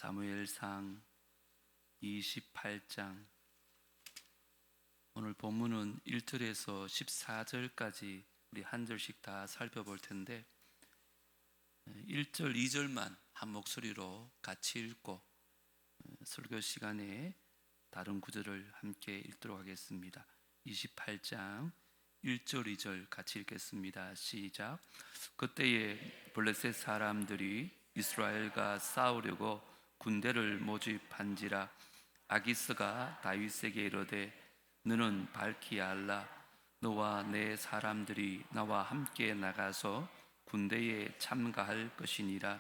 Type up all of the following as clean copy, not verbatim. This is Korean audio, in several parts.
사무엘상 28장. 오늘 본문은 1절에서 14절까지 우리 한 절씩 다 살펴볼 텐데 1절, 2절만 한 목소리로 같이 읽고 설교 시간에 다른 구절을 함께 읽도록 하겠습니다. 28장 1절, 2절 같이 읽겠습니다. 시작. 그때에 블레셋 사람들이 이스라엘과 싸우려고 군대를 모집한지라. 아기스가 다윗에게 이르되 너는 밝히 알라. 너와 내 사람들이 나와 함께 나가서 군대에 참가할 것이니라.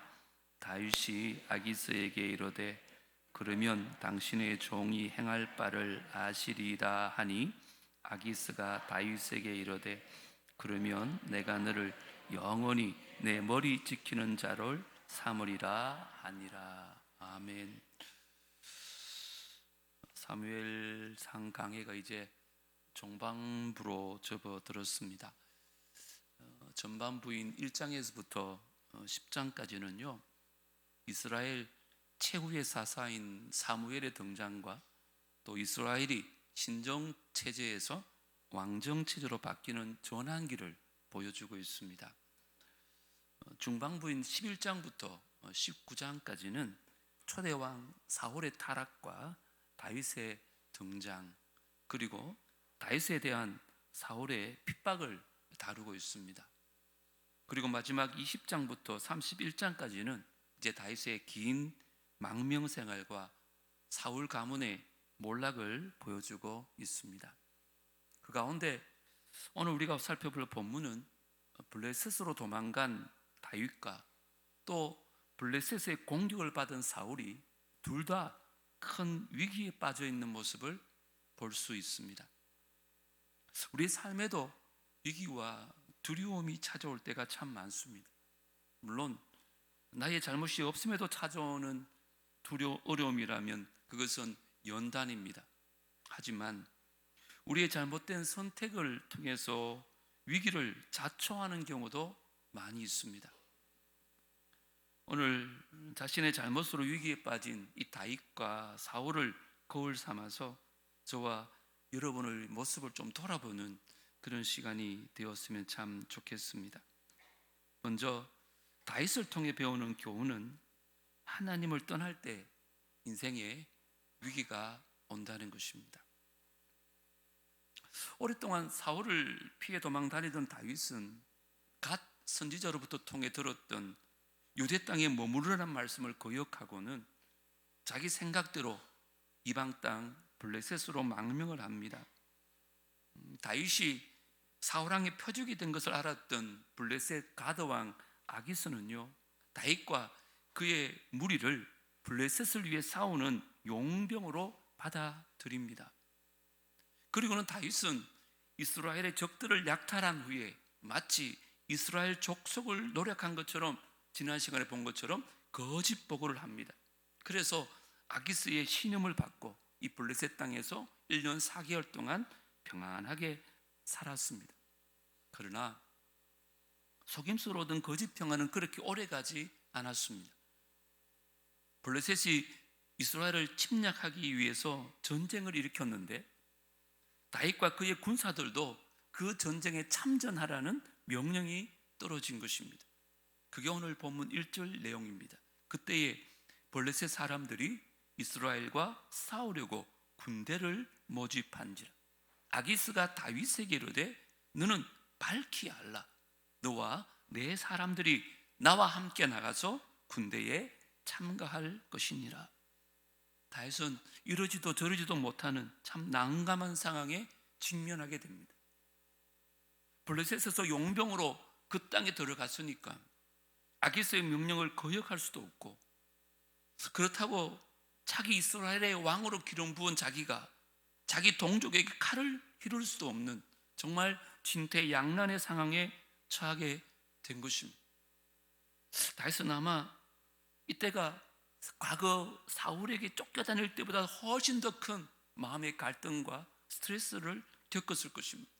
다윗이 아기스에게 이르되 그러면 당신의 종이 행할 바를 아시리이다 하니, 아기스가 다윗에게 이르되 그러면 내가 너를 영원히 내 머리 지키는 자를 삼으리라 하니라. 아멘. 사무엘상 강해가 이제 종반부로 접어들었습니다. 전반부인 1장에서부터 10장까지는요 이스라엘 최후의 사사인 사무엘의 등장과 또 이스라엘이 신정 체제에서 왕정 체제로 바뀌는 전환기를 보여주고 있습니다. 중반부인 11장부터 19장까지는 초대왕 사울의 타락과 다윗의 등장, 그리고 다윗에 대한 사울의 핍박을 다루고 있습니다. 그리고 마지막 20장부터 31장까지는 이제 다윗의 긴 망명 생활과 사울 가문의 몰락을 보여주고 있습니다. 그 가운데 오늘 우리가 살펴볼 본문은 블레셋으로 도망간 다윗과 또 블레셋의 공격을 받은 사울이 둘 다 큰 위기에 빠져 있는 모습을 볼 수 있습니다. 우리 삶에도 위기와 두려움이 찾아올 때가 참 많습니다. 물론 나의 잘못이 없음에도 찾아오는 어려움이라면 그것은 연단입니다. 하지만 우리의 잘못된 선택을 통해서 위기를 자초하는 경우도 많이 있습니다. 오늘 자신의 잘못으로 위기에 빠진 이 다윗과 사울을 거울 삼아서 저와 여러분의 모습을 좀 돌아보는 그런 시간이 되었으면 참 좋겠습니다. 먼저 다윗을 통해 배우는 교훈은 하나님을 떠날 때 인생에 위기가 온다는 것입니다. 오랫동안 사울을 피해 도망 다니던 다윗은 갓 선지자로부터 통해 들었던 유대 땅에 머무르라는 말씀을 거역하고는 자기 생각대로 이방 땅 블레셋으로 망명을 합니다. 다윗이 사울왕의 표적이 된 것을 알았던 블레셋 가드왕 아기스는요 다윗과 그의 무리를 블레셋을 위해 싸우는 용병으로 받아들입니다. 그리고는 다윗은 이스라엘의 적들을 약탈한 후에 마치 이스라엘 족속을 노력한 것처럼, 지난 시간에 본 것처럼 거짓 보고를 합니다. 그래서 아기스의 신임을 받고 이 블레셋 땅에서 1년 4개월 동안 평안하게 살았습니다. 그러나 속임수로 얻은 거짓 평안은 그렇게 오래가지 않았습니다. 블레셋이 이스라엘을 침략하기 위해서 전쟁을 일으켰는데 다윗과 그의 군사들도 그 전쟁에 참전하라는 명령이 떨어진 것입니다. 그게 오늘 본문 1절 내용입니다. 그때에 블레셋 사람들이 이스라엘과 싸우려고 군대를 모집한지라. 아기스가 다윗에게 이르되 너는 밝히 알라. 너와 내 사람들이 나와 함께 나가서 군대에 참가할 것이니라. 다윗은 이러지도 저러지도 못하는 참 난감한 상황에 직면하게 됩니다. 블레셋에서 용병으로 그 땅에 들어갔으니까 아기스의 명령을 거역할 수도 없고, 그렇다고 자기 이스라엘의 왕으로 기름 부은 자기가 자기 동족에게 칼을 휘둘 수도 없는 정말 진퇴양난의 상황에 처하게 된 것입니다. 다윗은 아마 이때가 과거 사울에게 쫓겨다닐 때보다 훨씬 더 큰 마음의 갈등과 스트레스를 겪었을 것입니다.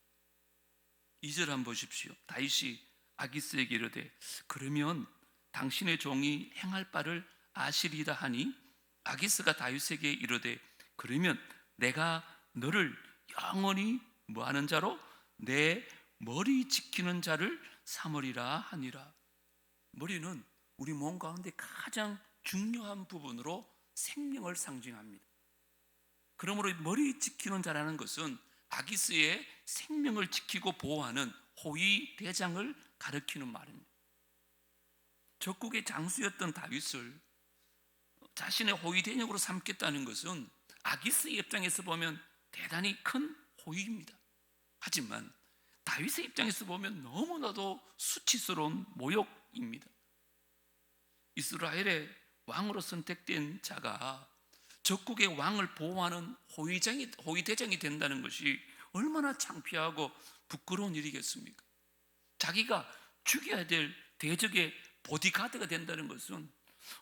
2절 한번 보십시오. 다윗이 아기스에게 이르되 그러면 당신의 종이 행할 바를 아시리다 하니, 아기스가 다윗에게 이르되 그러면 내가 너를 영원히 뭐하는 자로 내 머리 지키는 자를 삼으리라 하니라. 머리는 우리 몸 가운데 가장 중요한 부분으로 생명을 상징합니다. 그러므로 머리 지키는 자라는 것은 아기스의 생명을 지키고 보호하는 호위 대장을 가리키는 말입니다. 적국의 장수였던 다윗을 자신의 호위 대장으로 삼겠다는 것은 아기스의 입장에서 보면 대단히 큰 호의입니다. 하지만 다윗의 입장에서 보면 너무나도 수치스러운 모욕입니다. 이스라엘의 왕으로 선택된 자가 적국의 왕을 보호하는 호위 대장이 된다는 것이 얼마나 창피하고 부끄러운 일이겠습니까? 자기가 죽여야 될 대적의 보디가드가 된다는 것은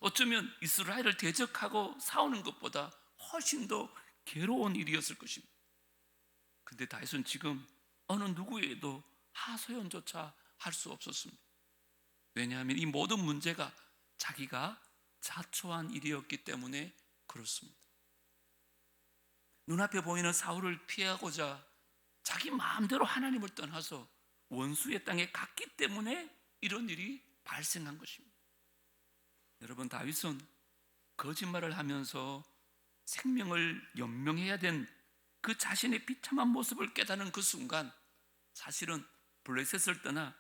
어쩌면 이스라엘을 대적하고 싸우는 것보다 훨씬 더 괴로운 일이었을 것입니다. 근데 다윗은 지금 어느 누구에도 하소연조차 할 수 없었습니다. 왜냐하면 이 모든 문제가 자기가 자초한 일이었기 때문에 그렇습니다. 눈앞에 보이는 사울을 피하고자 자기 마음대로 하나님을 떠나서 원수의 땅에 갔기 때문에 이런 일이 발생한 것입니다. 여러분, 다윗은 거짓말을 하면서 생명을 연명해야 된 그 자신의 비참한 모습을 깨닫는 그 순간 사실은 블레셋을 떠나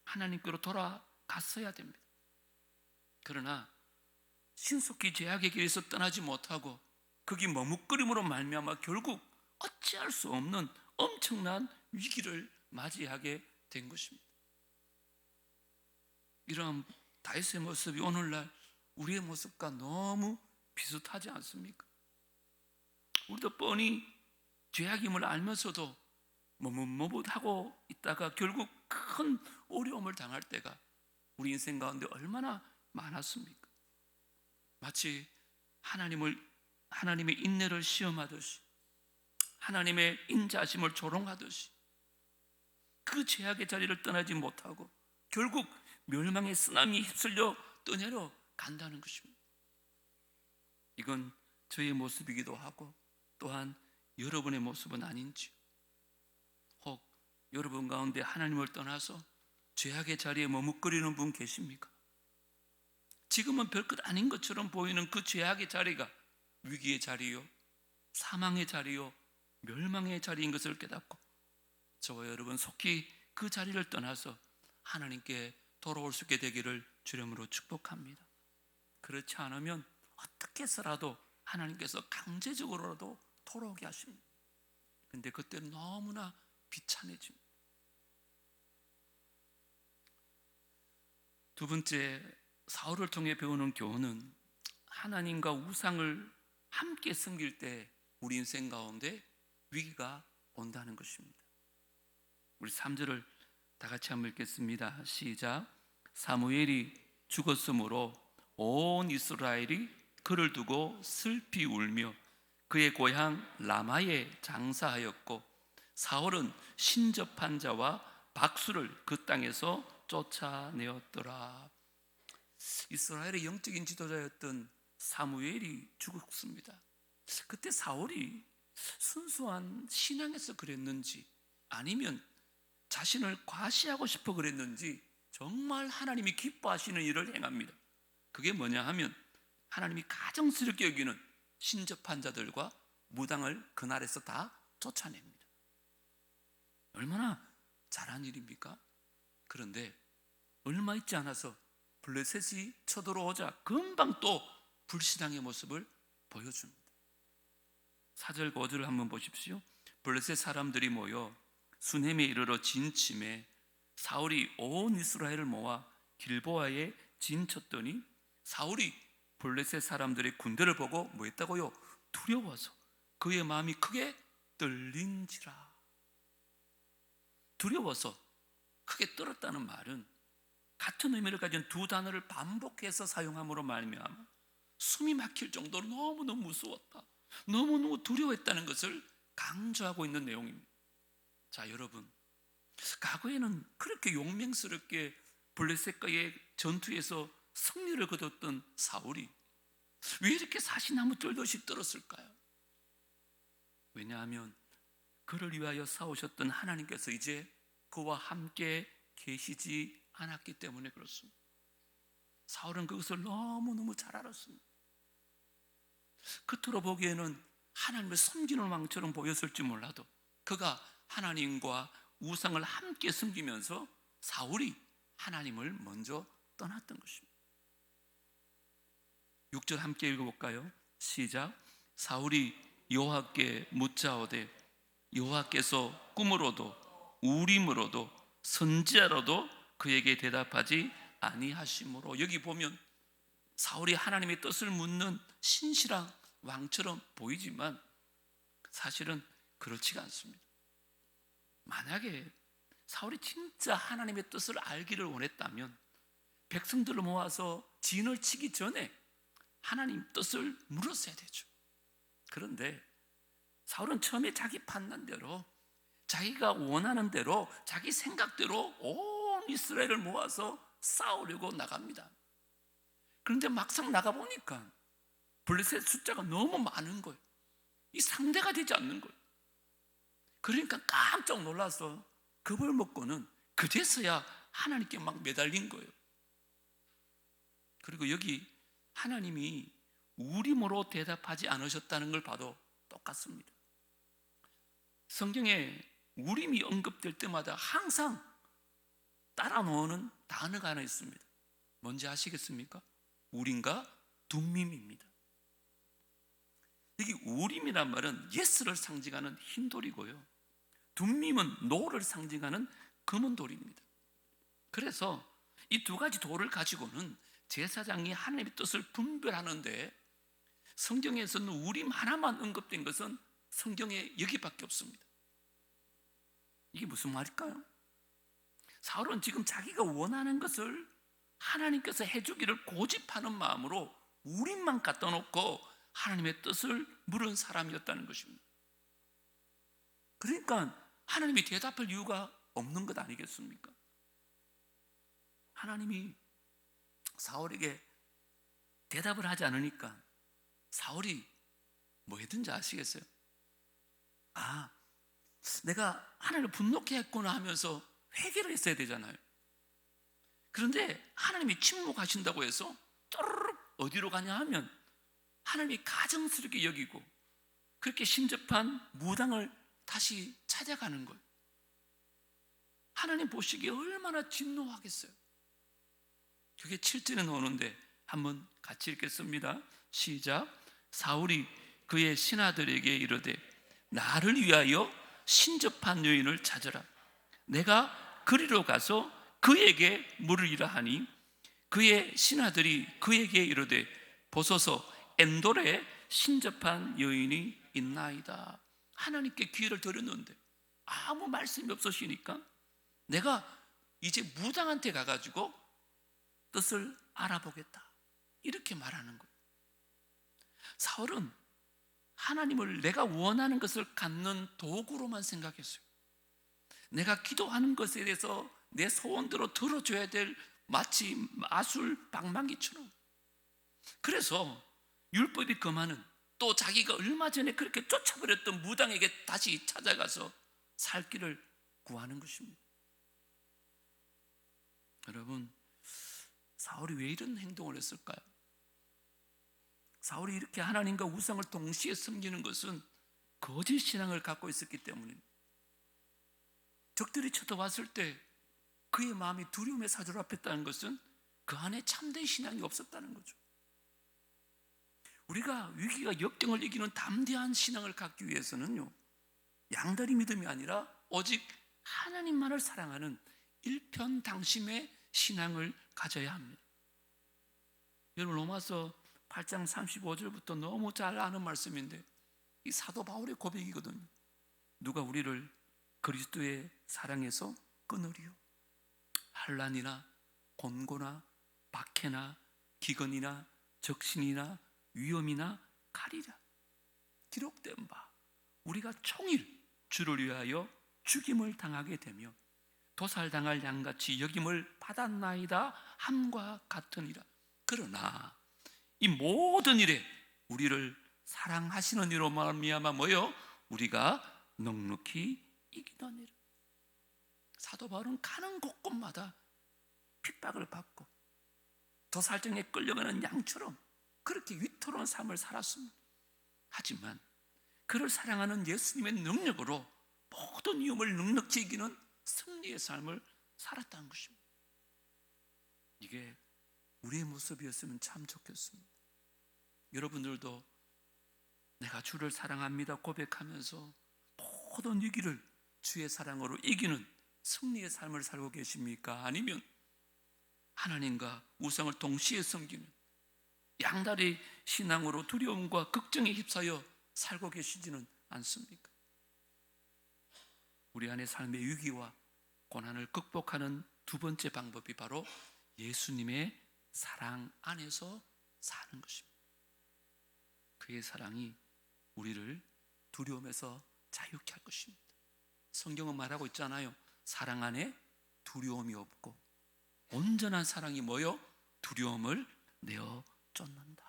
하나님께로 돌아갔어야 됩니다. 그러나 신속히 죄악의 길에서 떠나지 못하고 거기 머뭇거림으로 말미암아 결국 어찌할 수 없는 엄청난 위기를 맞이하게 된 것입니다. 이러한 다윗의 모습이 오늘날 우리의 모습과 너무 비슷하지 않습니까? 우리도 뻔히 죄악임을 알면서도 머뭇머뭇하고 있다가 결국 큰 어려움을 당할 때가 우리 인생 가운데 얼마나 많았습니까? 마치 하나님의 인내를 시험하듯이, 하나님의 인자하심을 조롱하듯이 그 죄악의 자리를 떠나지 못하고 결국 멸망의 쓰나미에 휩쓸려 떠내려 간다는 것입니다. 이건 저의 모습이기도 하고 또한 여러분의 모습은 아닌지, 혹 여러분 가운데 하나님을 떠나서 죄악의 자리에 머뭇거리는 분 계십니까? 지금은 별것 아닌 것처럼 보이는 그 죄악의 자리가 위기의 자리요, 사망의 자리요, 멸망의 자리인 것을 깨닫고 저와 여러분 속히 그 자리를 떠나서 하나님께 돌아올 수 있게 되기를 주님으로 축복합니다. 그렇지 않으면 어떻게 해서라도 하나님께서 강제적으로라도 돌아오게 하십니다. 근데 그때는 너무나 비참해집니다. 두 번째, 사울을 통해 배우는 교훈은 하나님과 우상을 함께 섬길 때 우리 인생 가운데 위기가 온다는 것입니다. 우리 3절을 다 같이 한번 읽겠습니다. 시작. 사무엘이 죽었으므로 온 이스라엘이 그를 두고 슬피 울며 그의 고향 라마에 장사하였고 사울은 신접한 자와 박수를 그 땅에서 쫓아내었더라. 이스라엘의 영적인 지도자였던 사무엘이 죽었습니다. 그때 사울이 순수한 신앙에서 그랬는지 아니면 자신을 과시하고 싶어 그랬는지 정말 하나님이 기뻐하시는 일을 행합니다. 그게 뭐냐 하면 하나님이 가증스럽게 여기는 신접한 자들과 무당을 그날에서 다 쫓아냅니다. 얼마나 잘한 일입니까? 그런데 얼마 있지 않아서 블레셋이 쳐들어오자 금방 또 불신앙의 모습을 보여줍니다. 4절 5절을 한번 보십시오. 블레셋 사람들이 모여 수넴에 이르러 진침해 사울이 온 이스라엘을 모아 길보아에 진쳤더니 사울이 블레셋 사람들의 군대를 보고 뭐 했다고요? 두려워서 그의 마음이 크게 떨린지라. 두려워서 크게 떨었다는 말은 같은 의미를 가진 두 단어를 반복해서 사용함으로 말미암아 숨이 막힐 정도로 너무너무 무서웠다, 너무너무 두려워했다는 것을 강조하고 있는 내용입니다. 자, 여러분, 과거에는 그렇게 용맹스럽게 블레셋과의 전투에서 승리를 거뒀던 사울이 왜 이렇게 사시나무 떨듯이 떨었을까요? 왜냐하면 그를 위하여 싸우셨던 하나님께서 이제 그와 함께 계시지 않았기 때문에 그렇습니다. 사울은 그것을 너무너무 잘 알았습니다. 겉으로 보기에는 하나님을 섬기는 왕처럼 보였을지 몰라도 그가 하나님과 우상을 함께 섬기면서 사울이 하나님을 먼저 떠났던 것입니다. 6절 함께 읽어볼까요? 시작. 사울이 여호와께 묻자오되 여호와께서 꿈으로도 우림으로도 선지자로도 그에게 대답하지 아니하심으로. 여기 보면 사울이 하나님의 뜻을 묻는 신실한 왕처럼 보이지만 사실은 그렇지가 않습니다. 만약에 사울이 진짜 하나님의 뜻을 알기를 원했다면 백성들을 모아서 진을 치기 전에 하나님 뜻을 물었어야 되죠. 그런데 사울은 처음에 자기 판단대로, 자기가 원하는 대로, 자기 생각대로 온 이스라엘을 모아서 싸우려고 나갑니다. 그런데 막상 나가보니까 블레셋 숫자가 너무 많은 거예요. 이 상대가 되지 않는 거예요. 그러니까 깜짝 놀라서 겁을 먹고는 그제서야 하나님께 막 매달린 거예요. 그리고 여기 하나님이 우림으로 대답하지 않으셨다는 걸 봐도 똑같습니다. 성경에 우림이 언급될 때마다 항상 따라 놓는 단어가 하나 있습니다. 뭔지 아시겠습니까? 우림과 둠밈입니다. 여기 우림이란 말은 예스를 상징하는 흰 돌이고요, 둠밈은 노를 상징하는 검은 돌입니다. 그래서 이 두 가지 돌을 가지고는 제사장이 하나님의 뜻을 분별하는데, 성경에서는 우림 하나만 언급된 것은 성경에 여기밖에 없습니다. 이게 무슨 말일까요? 사울은 지금 자기가 원하는 것을 하나님께서 해주기를 고집하는 마음으로 우림만 갖다 놓고 하나님의 뜻을 물은 사람이었다는 것입니다. 그러니까 하나님이 대답할 이유가 없는 것 아니겠습니까? 하나님이 사울에게 대답을 하지 않으니까 사울이 뭐 했든지 아시겠어요? 아, 내가 하나님을 분노케 했구나 하면서 회개를 했어야 되잖아요. 그런데 하나님이 침묵하신다고 해서 또르륵 어디로 가냐 하면 하나님이 가증스럽게 여기고 그렇게 신접한 무당을 다시 찾아가는 거예요. 하나님 보시기에 얼마나 진노하겠어요. 그게 7절에 나오는데 한번 같이 읽겠습니다. 시작. 사울이 그의 신하들에게 이르되 나를 위하여 신접한 여인을 찾으라. 내가 그리로 가서 그에게 물으리라 하니 그의 신하들이 그에게 이르되 보소서 엔돌에 신접한 여인이 있나이다. 하나님께 기회를 드렸는데 아무 말씀이 없으시니까 내가 이제 무당한테 가가지고 뜻을 알아보겠다, 이렇게 말하는 거예요. 사울은 하나님을 내가 원하는 것을 갖는 도구로만 생각했어요. 내가 기도하는 것에 대해서 내 소원대로 들어줘야 될 마치 마술 방망이처럼. 그래서 율법이 금하는, 또 자기가 얼마 전에 그렇게 쫓아버렸던 무당에게 다시 찾아가서 살 길을 구하는 것입니다. 여러분, 사울이 왜 이런 행동을 했을까요? 사울이 이렇게 하나님과 우상을 동시에 섬기는 것은 거짓 신앙을 갖고 있었기 때문입니다. 적들이 쳐들어왔을 때 그의 마음이 두려움에 사로잡혔다는 것은 그 안에 참된 신앙이 없었다는 거죠. 우리가 위기가 역경을 이기는 담대한 신앙을 갖기 위해서는요, 양다리 믿음이 아니라 오직 하나님만을 사랑하는 일편당심의 신앙을 가져야 합니다. 여러분, 로마서 8장 35절부터 너무 잘 아는 말씀인데 이 사도 바울의 고백이거든요. 누가 우리를 그리스도의 사랑에서 끊으리요? 환난이나 곤고나 박해나 기근이나 적신이나 위험이나 칼이라. 기록된 바 우리가 총일 주를 위하여 죽임을 당하게 되며 도살당할 양같이 여김을 받았나이다 함과 같으니라. 그러나 이 모든 일에 우리를 사랑하시는 이로 말미암아 뭐요? 우리가 넉넉히 이기느니라. 사도 바울은 가는 곳곳마다 핍박을 받고 도살장에 끌려가는 양처럼 그렇게 위태로운 삶을 살았습니다. 하지만 그를 사랑하는 예수님의 능력으로 모든 위험을 넉넉히 이기는 승리의 삶을 살았다는 것입니다. 이게 우리의 모습이었으면 참 좋겠습니다. 여러분들도 내가 주를 사랑합니다 고백하면서 모든 위기를 주의 사랑으로 이기는 승리의 삶을 살고 계십니까? 아니면 하나님과 우상을 동시에 섬기는 양다리 신앙으로 두려움과 걱정에 휩싸여 살고 계시지는 않습니까? 우리 안의 삶의 위기와 고난을 극복하는 두 번째 방법이 바로 예수님의 사랑 안에서 사는 것입니다. 그의 사랑이 우리를 두려움에서 자유케 할 것입니다. 성경은 말하고 있잖아요. 사랑 안에 두려움이 없고 온전한 사랑이 뭐요? 두려움을 내어 쫓는다.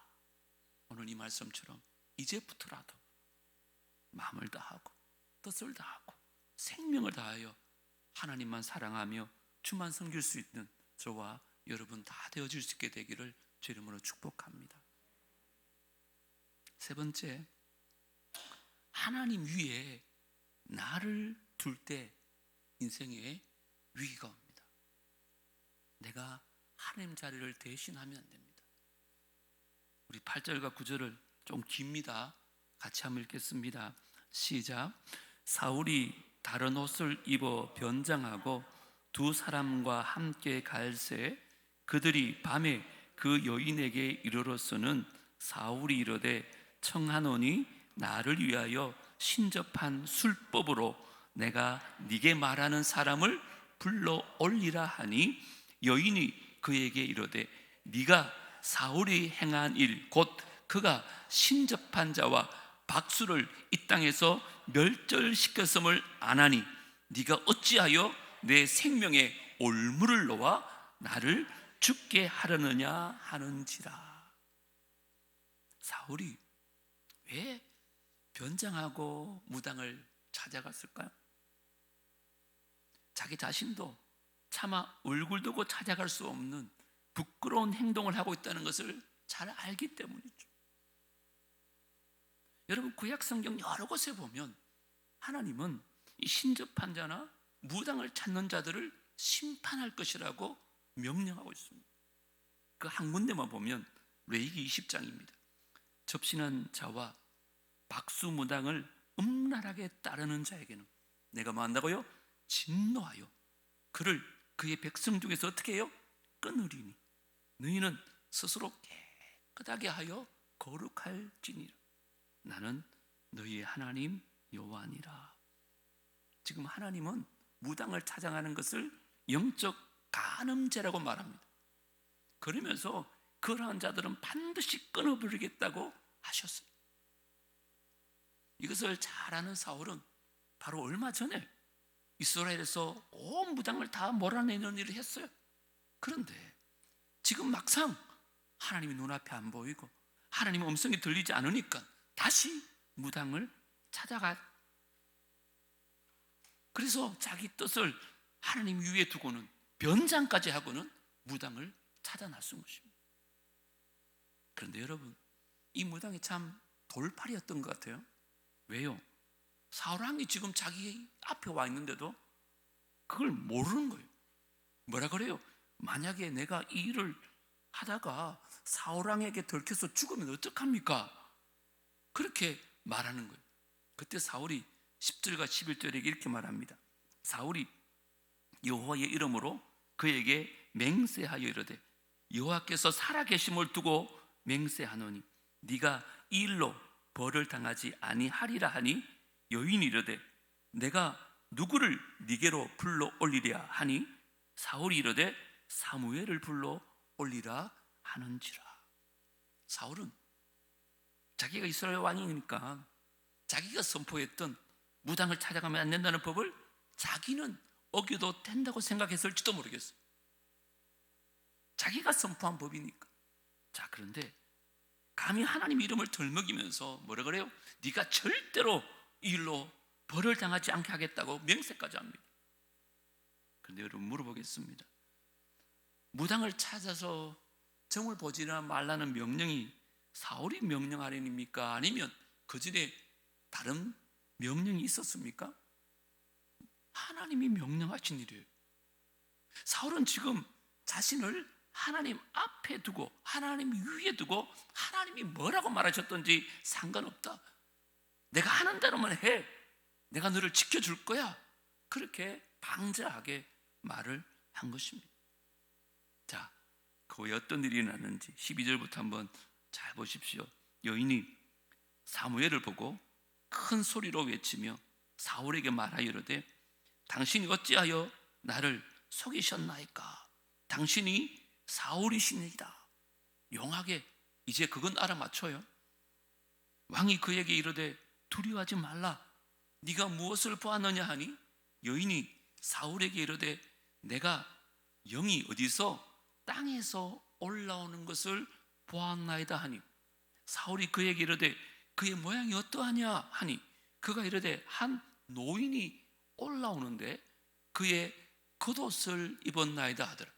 오늘 이 말씀처럼 이제부터라도 마음을 다하고 뜻을 다하고 생명을 다하여 하나님만 사랑하며 주만 섬길 수 있는 저와 여러분 다 되어질 수 있게 되기를 주 이름으로 축복합니다. 세 번째, 하나님 위에 나를 둘 때 인생에 위기가 옵니다. 내가 하나님 자리를 대신하면 안 됩니다. 우리 8절과 9절을 좀 깁니다. 같이 한번 읽겠습니다. 시작. 사울이 다른 옷을 입어 변장하고 두 사람과 함께 갈새 그들이 밤에 그 여인에게 이르러서는 사울이 이르되 청하노니 나를 위하여 신접한 술법으로 내가 네게 말하는 사람을 불러 올리라 하니 여인이 그에게 이르되 네가 사울이 행한 일 곧 그가 신접한 자와 박수를 이 땅에서 멸절시켰음을 아나니 네가 어찌하여 내 생명에 올무를 놓아 나를 죽게 하려느냐 하는지라. 사울이 왜 변장하고 무당을 찾아갔을까요? 자기 자신도 차마 얼굴 두고 찾아갈 수 없는 부끄러운 행동을 하고 있다는 것을 잘 알기 때문이죠. 여러분 구약 성경 여러 곳에 보면 하나님은 이 신접한 자나 무당을 찾는 자들을 심판할 것이라고 명령하고 있습니다. 그 한 군데만 보면 레위기 20장입니다. 접신한 자와 박수 무당을 음란하게 따르는 자에게는 내가 뭐 한다고요? 진노하여 그를 그의 백성 중에서 어떻게 해요? 끊으리니 너희는 스스로 깨끗하게 하여 거룩할지니라. 나는 너희의 하나님 여호와니라. 지금 하나님은 무당을 찾아가는 것을 영적 간음죄라고 말합니다. 그러면서 그러한 자들은 반드시 끊어버리겠다고 하셨어요. 이것을 잘 아는 사울은 바로 얼마 전에 이스라엘에서 온 무당을 다 몰아내는 일을 했어요. 그런데 지금 막상 하나님이 눈앞에 안 보이고 하나님의 음성이 들리지 않으니까 다시 무당을 찾아가. 그래서 자기 뜻을 하나님 위에 두고는 변장까지 하고는 무당을 찾아 나선 것입니다. 그런데 여러분, 이 무당이 참 돌팔이었던 것 같아요. 왜요? 사울왕이 지금 자기 앞에 와 있는데도 그걸 모르는 거예요. 뭐라 그래요? 만약에 내가 이 일을 하다가 사울왕에게 들켜서 죽으면 어떡합니까? 그렇게 말하는 거예요. 그때 사울이 10절과 11절에 이렇게 말합니다. 사울이 여호와의 이름으로 그에게 맹세하여 이르되 여호와께서 살아계심을 두고 맹세하노니 네가 이 일로 벌을 당하지 아니하리라 하니 여인이 이르되 내가 누구를 네게로 불러 올리랴 하니 사울이 이르되 사무엘을 불러 올리라 하는지라. 사울은 자기가 이스라엘 왕이니까 자기가 선포했던 무당을 찾아가면 안 된다는 법을 자기는 어겨도 된다고 생각했을지도 모르겠어요. 자기가 선포한 법이니까. 자, 그런데 감히 하나님 이름을 덜먹이면서 뭐라 그래요? 네가 절대로 이 일로 벌을 당하지 않게 하겠다고 맹세까지 합니다. 그런데 여러분 물어보겠습니다. 무당을 찾아서 점을 보지 말라는 명령이 사울이 명령 아닙니까? 아니면 그 전에 다른 명령이 있었습니까? 하나님이 명령하신 일이에요. 사울은 지금 자신을 하나님 앞에 두고 하나님 위에 두고 하나님이 뭐라고 말하셨던지 상관없다. 내가 하는 대로만 해. 내가 너를 지켜줄 거야. 그렇게 방자하게 말을 한 것입니다. 자, 그 후에 어떤 일이 일어났는지 12절부터 한번 잘 보십시오. 여인이 사무엘을 보고 큰 소리로 외치며 사울에게 말하여 이르되 당신이 어찌하여 나를 속이셨나이까? 당신이 사울이시니이다. 용하게 이제 그건 알아맞혀요. 왕이 그에게 이르되 두려워하지 말라. 네가 무엇을 보았느냐 하니 여인이 사울에게 이르되 내가 영이 어디서 땅에서 올라오는 것을 보았나이다 하니 사울이 그에게 이르되 그의 모양이 어떠하냐 하니 그가 이르되 한 노인이 올라오는데 그의 겉옷을 입었나이다 하더라.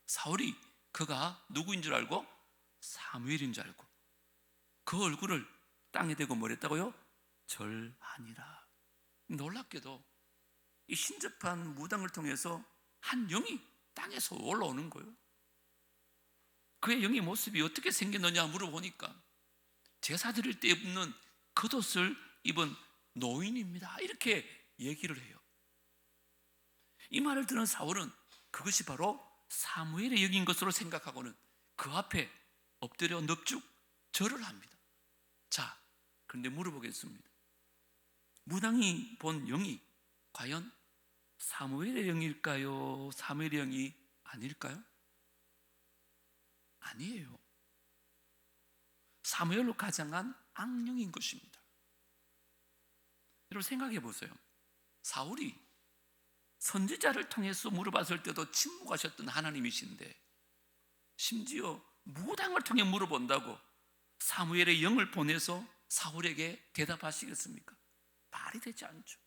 사울이 그가 누구인 줄 알고 사무엘인 줄 알고 그 얼굴을 땅에 대고 뭐랬다고요? 절하니라. 놀랍게도 이 신접한 무당을 통해서 한 영이 땅에서 올라오는 거예요. 그의 영의 모습이 어떻게 생겼느냐 물어보니까 제사 드릴 때 입는 겉옷을 입은 노인입니다. 이렇게 얘기를 해요. 이 말을 들은 사울은 그것이 바로 사무엘의 영인 것으로 생각하고는 그 앞에 엎드려 넙죽 절을 합니다. 자, 그런데 물어보겠습니다. 무당이 본 영이 과연 사무엘의 영일까요? 사무엘의 영이 아닐까요? 아니에요. 사무엘로 가장한 악령인 것입니다. 여러분 생각해 보세요. 사울이 선지자를 통해서 물어봤을 때도 침묵하셨던 하나님이신데 심지어 무당을 통해 물어본다고 사무엘의 영을 보내서 사울에게 대답하시겠습니까? 말이 되지 않죠.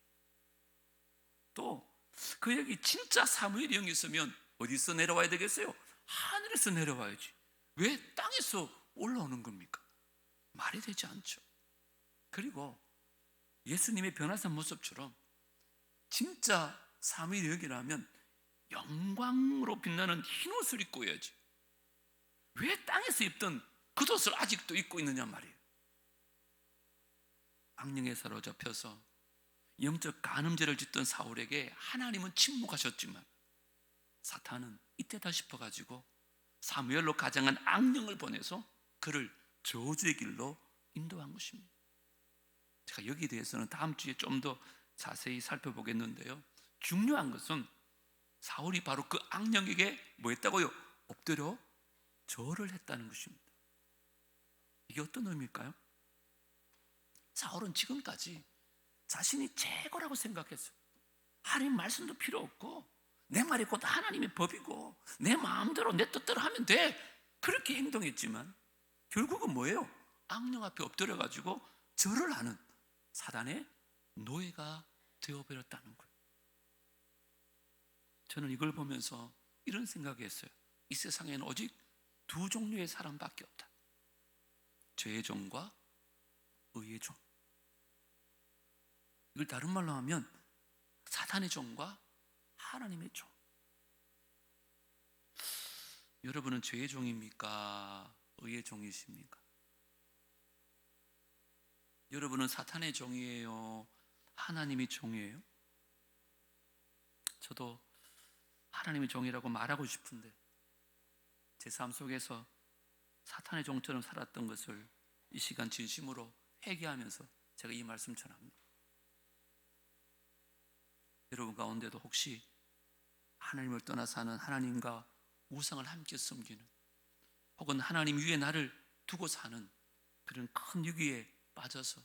또 그에게 진짜 사무엘의 영이 있으면 어디서 내려와야 되겠어요? 하늘에서 내려와야지. 왜 땅에서 올라오는 겁니까? 말이 되지 않죠. 그리고 예수님의 변화산 모습처럼 진짜 사무엘의 영이라면 영광으로 빛나는 흰 옷을 입고 해야지. 왜 땅에서 입던 겉옷을 아직도 입고 있느냐 말이에요. 악령에 사로잡혀서 영적 간음죄를 짓던 사울에게 하나님은 침묵하셨지만 사탄은 이때다 싶어가지고 사무엘로 가장한 악령을 보내서 그를 저주의 길로 인도한 것입니다. 제가 여기에 대해서는 다음 주에 좀 더 자세히 살펴보겠는데요, 중요한 것은 사울이 바로 그 악령에게 뭐 했다고요? 엎드려 절을 했다는 것입니다. 이게 어떤 의미일까요? 사울은 지금까지 자신이 최고라고 생각했어요. 하나님 말씀도 필요 없고 내 말이 곧 하나님의 법이고 내 마음대로 내 뜻대로 하면 돼. 그렇게 행동했지만 결국은 뭐예요? 악령 앞에 엎드려가지고 절을 하는 사단의 노예가 되어버렸다는 거예요. 저는 이걸 보면서 이런 생각했어요. 이 세상에는 오직 두 종류의 사람밖에 없다. 죄의 종과 의의 종. 이걸 다른 말로 하면 사탄의 종과 하나님의 종. 여러분은 죄의 종입니까? 의의 종이십니까? 여러분은 사탄의 종이에요? 하나님의 종이에요? 저도 하나님의 종이라고 말하고 싶은데 제 삶 속에서 사탄의 종처럼 살았던 것을 이 시간 진심으로 회개하면서 제가 이 말씀 전합니다. 여러분 가운데도 혹시 하나님을 떠나 사는, 하나님과 우상을 함께 섬기는, 혹은 하나님 위에 나를 두고 사는 그런 큰 위기에 빠져서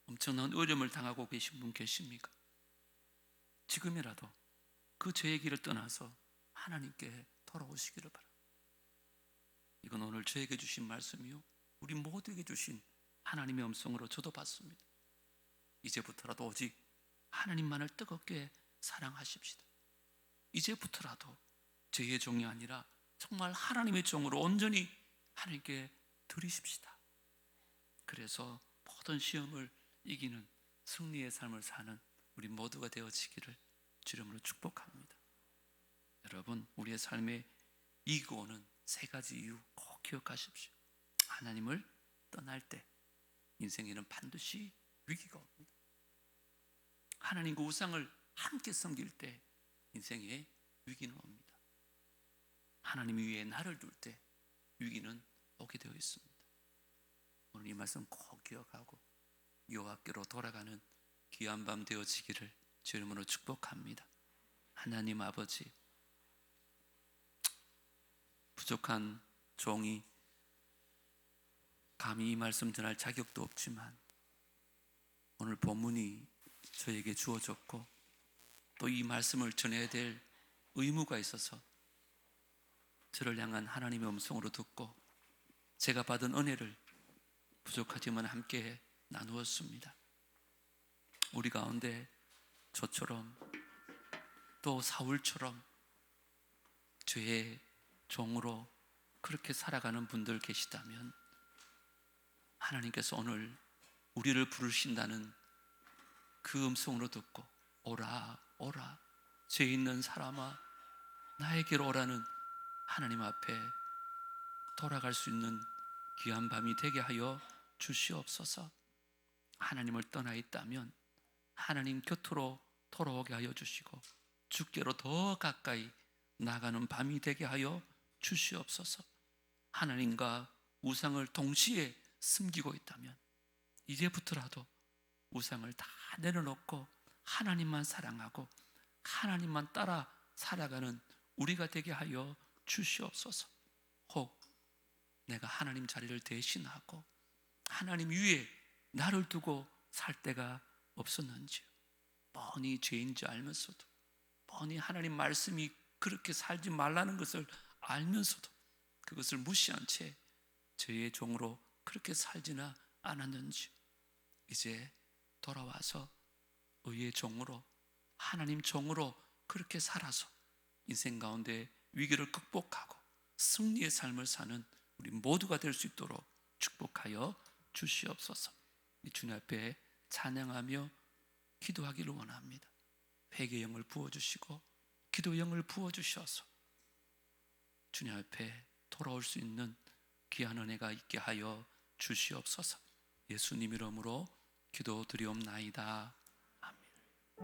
엄청난 어려움을 당하고 계신 분 계십니까? 지금이라도 그 죄의 길을 떠나서 하나님께 돌아오시기를 바랍니다. 이건 오늘 저에게 주신 말씀이요 우리 모두에게 주신 하나님의 음성으로 저도 받습니다. 이제부터라도 오직 하나님만을 뜨겁게 사랑하십시다. 이제부터라도 저의 종이 아니라 정말 하나님의 종으로 온전히 하나님께 드리십시다. 그래서 모든 시험을 이기는 승리의 삶을 사는 우리 모두가 되어지기를 주 이름으로 축복합니다. 여러분, 우리의 삶에 이기고 오는 세 가지 이유 꼭 기억하십시오. 하나님을 떠날 때 인생에는 반드시 위기가 옵니다. 하나님과 우상을 함께 섬길 때 인생에 위기는 옵니다. 하나님 위에 나를 둘 때 위기는 오게 되어 있습니다. 오늘 이 말씀 꼭 기억하고 여호와께로 돌아가는 귀한 밤 되어지기를 주 이름으로 축복합니다. 하나님 아버지, 부족한 종이 감히 이 말씀 전할 자격도 없지만 오늘 본문이 저에게 주어졌고 또 이 말씀을 전해야 될 의무가 있어서 저를 향한 하나님의 음성으로 듣고 제가 받은 은혜를 부족하지만 함께 나누었습니다. 우리 가운데 저처럼 또 사울처럼 죄의 종으로 그렇게 살아가는 분들 계시다면 하나님께서 오늘 우리를 부르신다는 그 음성으로 듣고 오라 오라 죄 있는 사람아 나에게로 오라는 하나님 앞에 돌아갈 수 있는 귀한 밤이 되게 하여 주시옵소서. 하나님을 떠나 있다면 하나님 곁으로 돌아오게 하여 주시고 주께로 더 가까이 나가는 밤이 되게 하여 주시옵소서. 하나님과 우상을 동시에 숨기고 있다면 이제부터라도 우상을 다 내려놓고 하나님만 사랑하고 하나님만 따라 살아가는 우리가 되게 하여 주시옵소서. 혹 내가 하나님 자리를 대신하고 하나님 위에 나를 두고 살 때가 없었는지요. 뻔히 죄인지 알면서도 뻔히 하나님 말씀이 그렇게 살지 말라는 것을 알면서도 그것을 무시한 채 죄의 종으로 그렇게 살지나 않았는지 이제 돌아와서 의의 종으로 하나님 종으로 그렇게 살아서 인생 가운데 위기를 극복하고 승리의 삶을 사는 우리 모두가 될 수 있도록 축복하여 주시옵소서. 이 주님 앞에 찬양하며 기도하기를 원합니다. 회개의 영을 부어주시고 기도의 영을 부어주셔서 주님 앞에 돌아올 수 있는 귀한 은혜가 있게 하여 주시옵소서. 예수님 이름으로 기도드리옵나이다.